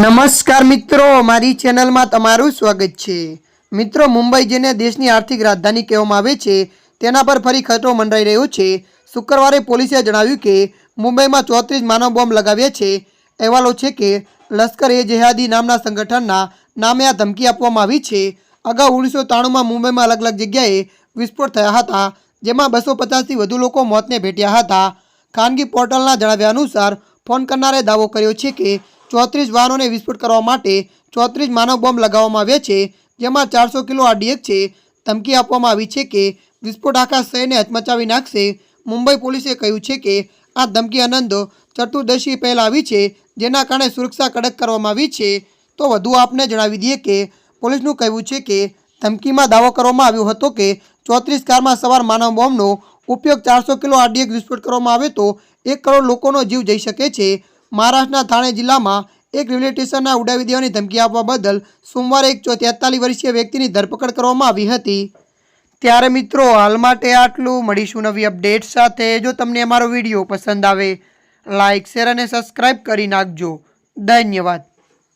નમસ્કાર મિત્રો, મારી ચેનલમાં તમારું સ્વાગત છે। મિત્રો, મુંબઈ જેને દેશની આર્થિક રાજધાની કહેવામાં આવે છે તેના પર ફરી ખતરો મંડરાઈ રહ્યો છે। શુક્રવારે પોલીસે જણાવ્યું કે મુંબઈમાં 34 માનવ બોમ્બ લગાવ્યા છે। અહેવાલો છે કે લશ્કર-એ-જેહાદી નામના સંગઠનના નામે આ ધમકી આપવામાં આવી છે। અગાઉ 1993માં મુંબઈમાં અલગ અલગ જગ્યાએ વિસ્ફોટ થયા હતા, જેમાં 250થી વધુ લોકો મોતને ભેટ્યા હતા। ખાનગી પોર્ટલના જણાવ્યા અનુસાર ફોન કરનારે દાવો કર્યો છે કે 34 વાહનોને વિસ્ફોટ કરવા માટે 34 માનવ બોમ્બ લગાવવામાં આવ્યા છે, જેમાં 400 કિલો આરડીએક્સ છે। ધમકી આપવામાં આવી છે કે વિસ્ફોટ આખા શહેરને હચમચાવી નાખશે। મુંબઈ પોલીસે કહ્યું છે કે આ ધમકી અનંત ચતુર્દશી પહેલા આવી છે, જેના કારણે સુરક્ષા કડક કરવામાં આવી છે। તો વધુ આપને જણાવી દઈએ કે પોલીસનું કહેવું છે કે ધમકીમાં દાવો કરવામાં આવ્યો હતો કે 34 કારમાં સવાર માનવ બોમ્બનો ઉપયોગ 400 કિલો આરડીએક્સ વિસ્ફોટ કરવામાં આવે તો 1 કરોડ લોકોનો જીવ જઈ શકે છે। મહારાષ્ટ્રના થાણે જિલ્લામાં એક રેલવે સ્ટેશનના ઉડાવી દેવાની ધમકી આપવા બદલ સોમવારે એક 43 વર્ષીય વ્યક્તિની ધરપકડ કરવામાં આવી હતી। ત્યારે મિત્રો, હાલ માટે આટલું। મળીશું નવી અપડેટ સાથે। જો તમને અમારો વિડીયો પસંદ આવે, લાઇક, શેર અને સબસ્ક્રાઇબ કરી નાખજો। ધન્યવાદ।